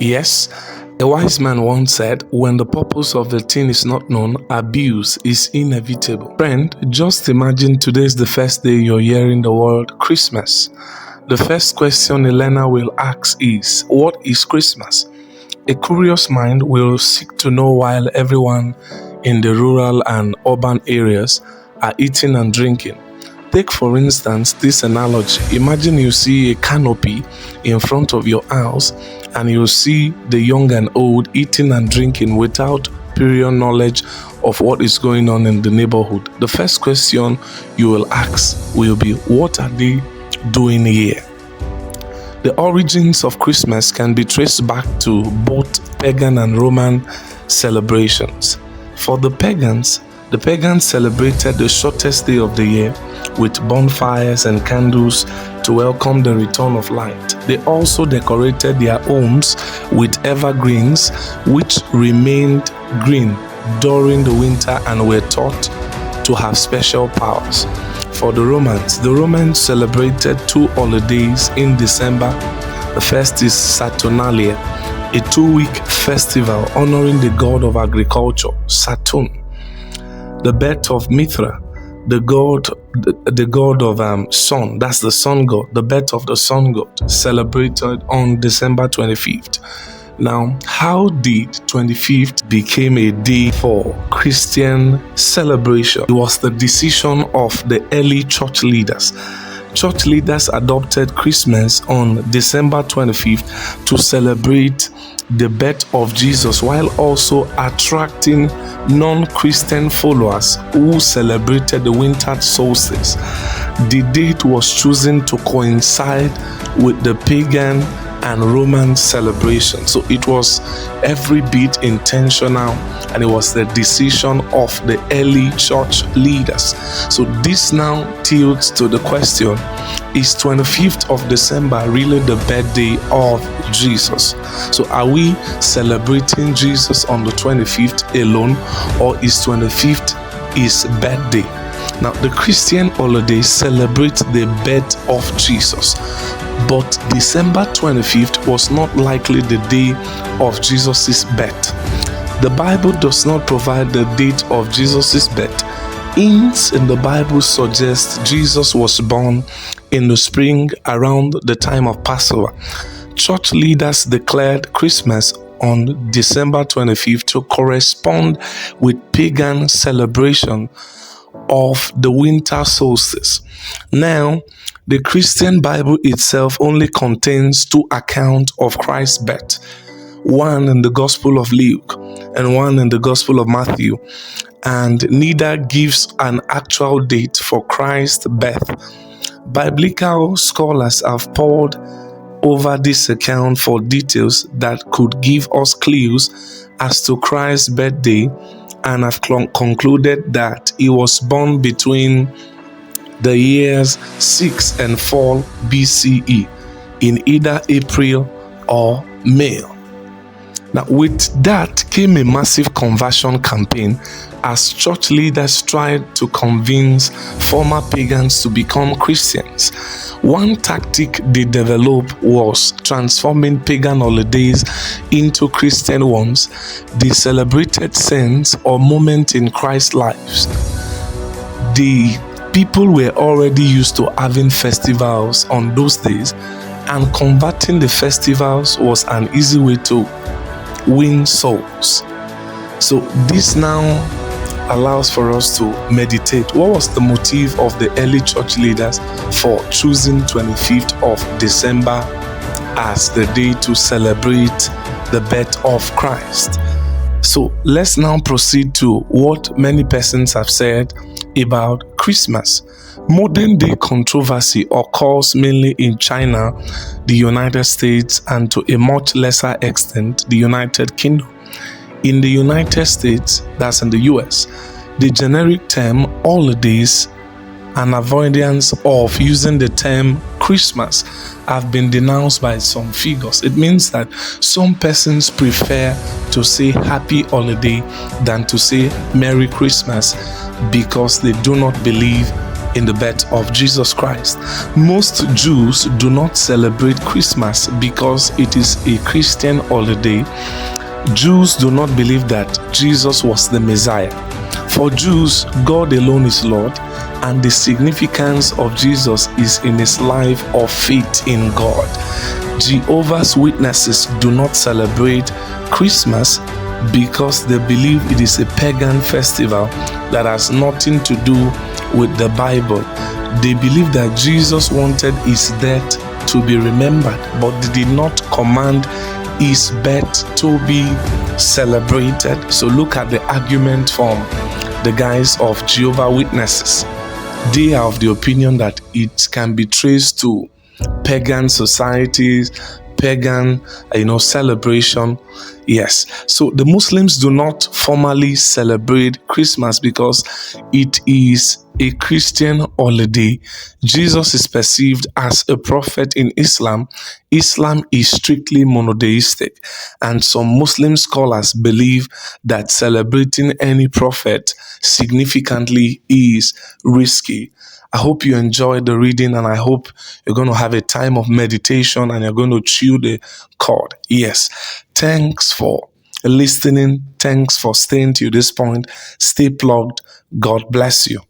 Yes, a wise man once said, when the purpose of the thing is not known, abuse is inevitable. Friend, just imagine today is the first day you're hearing the word Christmas. The first question a learner will ask is, what is Christmas? A curious mind will seek to know while everyone in the rural and urban areas are eating and drinking. Take for instance this analogy. Imagine you see a canopy in front of your house and you see the young and old eating and drinking without prior knowledge of what is going on in the neighborhood. The first question you will ask will be, what are they doing here? The origins of Christmas can be traced back to both pagan and Roman celebrations. For the pagans celebrated the shortest day of the year with bonfires and candles to welcome the return of light. They also decorated their homes with evergreens, which remained green during the winter and were thought to have special powers. For the Romans celebrated two holidays in December. The first is Saturnalia, a 2-week festival honoring the god of agriculture, Saturn. The birth of Mithra, the god of sun, that's the sun god, the birth of the sun god, celebrated on December 25th. Now, how did 25th become a day for Christian celebration? It was the decision of the early church leaders. Church leaders adopted Christmas on December 25th to celebrate the birth of Jesus, while also attracting non-Christian followers who celebrated the winter solstice. The date was chosen to coincide with the pagan and Roman celebration. So it was every bit intentional, and it was the decision of the early church leaders. So this now tilts to the question, is 25th of December really the birthday of Jesus? So are we celebrating Jesus on the 25th alone, or is 25th his birthday? Now, the Christian holidays celebrate the birth of Jesus, but December 25th was not likely the day of Jesus' birth. The Bible does not provide the date of Jesus' birth. Hints in the Bible suggest Jesus was born in the spring around the time of Passover. Church leaders declared Christmas on December 25th to correspond with pagan celebration of the winter solstice. Now, the Christian Bible itself only contains 2 accounts of Christ's birth, one in the Gospel of Luke and one in the Gospel of Matthew, and neither gives an actual date for Christ's birth. Biblical scholars have pored over this account for details that could give us clues as to Christ's birthday, and have concluded that he was born between the years 6 and 4 BCE in either April or May. Now, with that came a massive conversion campaign as church leaders tried to convince former pagans to become Christians. One tactic they developed was transforming pagan holidays into Christian ones. They celebrated scenes or moments in Christ's lives. The people were already used to having festivals on those days, and converting the festivals was an easy way to win souls. So this now allows for us to meditate. What was the motive of the early church leaders for choosing 25th of December as the day to celebrate the birth of Christ? So let's now proceed to what many persons have said about Christmas. Modern day controversy occurs mainly in China, the United States, and to a much lesser extent, the United Kingdom. In the United States, that's in the US, the generic term holidays and avoidance of using the term Christmas have been denounced by some figures. It means that some persons prefer to say happy holiday than to say Merry Christmas, because they do not believe in the birth of Jesus Christ. Most Jews do not celebrate Christmas because it is a Christian holiday. Jews do not believe that Jesus was the Messiah. For Jews, God alone is Lord, and the significance of Jesus is in his life of faith in God. Jehovah's Witnesses do not celebrate Christmas because they believe it is a pagan festival that has nothing to do with the Bible. They believe that Jesus wanted his death to be remembered, but they did not command his birth to be celebrated. So look at the argument from the guys of Jehovah's Witnesses. They are of the opinion that it can be traced to pagan societies, pagan, celebration. Yes. So the Muslims do not formally celebrate Christmas because it is a Christian holiday. Jesus is perceived as a prophet in Islam. Islam is strictly monotheistic, and some Muslim scholars believe that celebrating any prophet significantly is risky. I hope you enjoyed the reading, and I hope you're going to have a time of meditation and you're going to chew the cord. Yes. Thanks for listening. Thanks for staying to this point. Stay plugged. God bless you.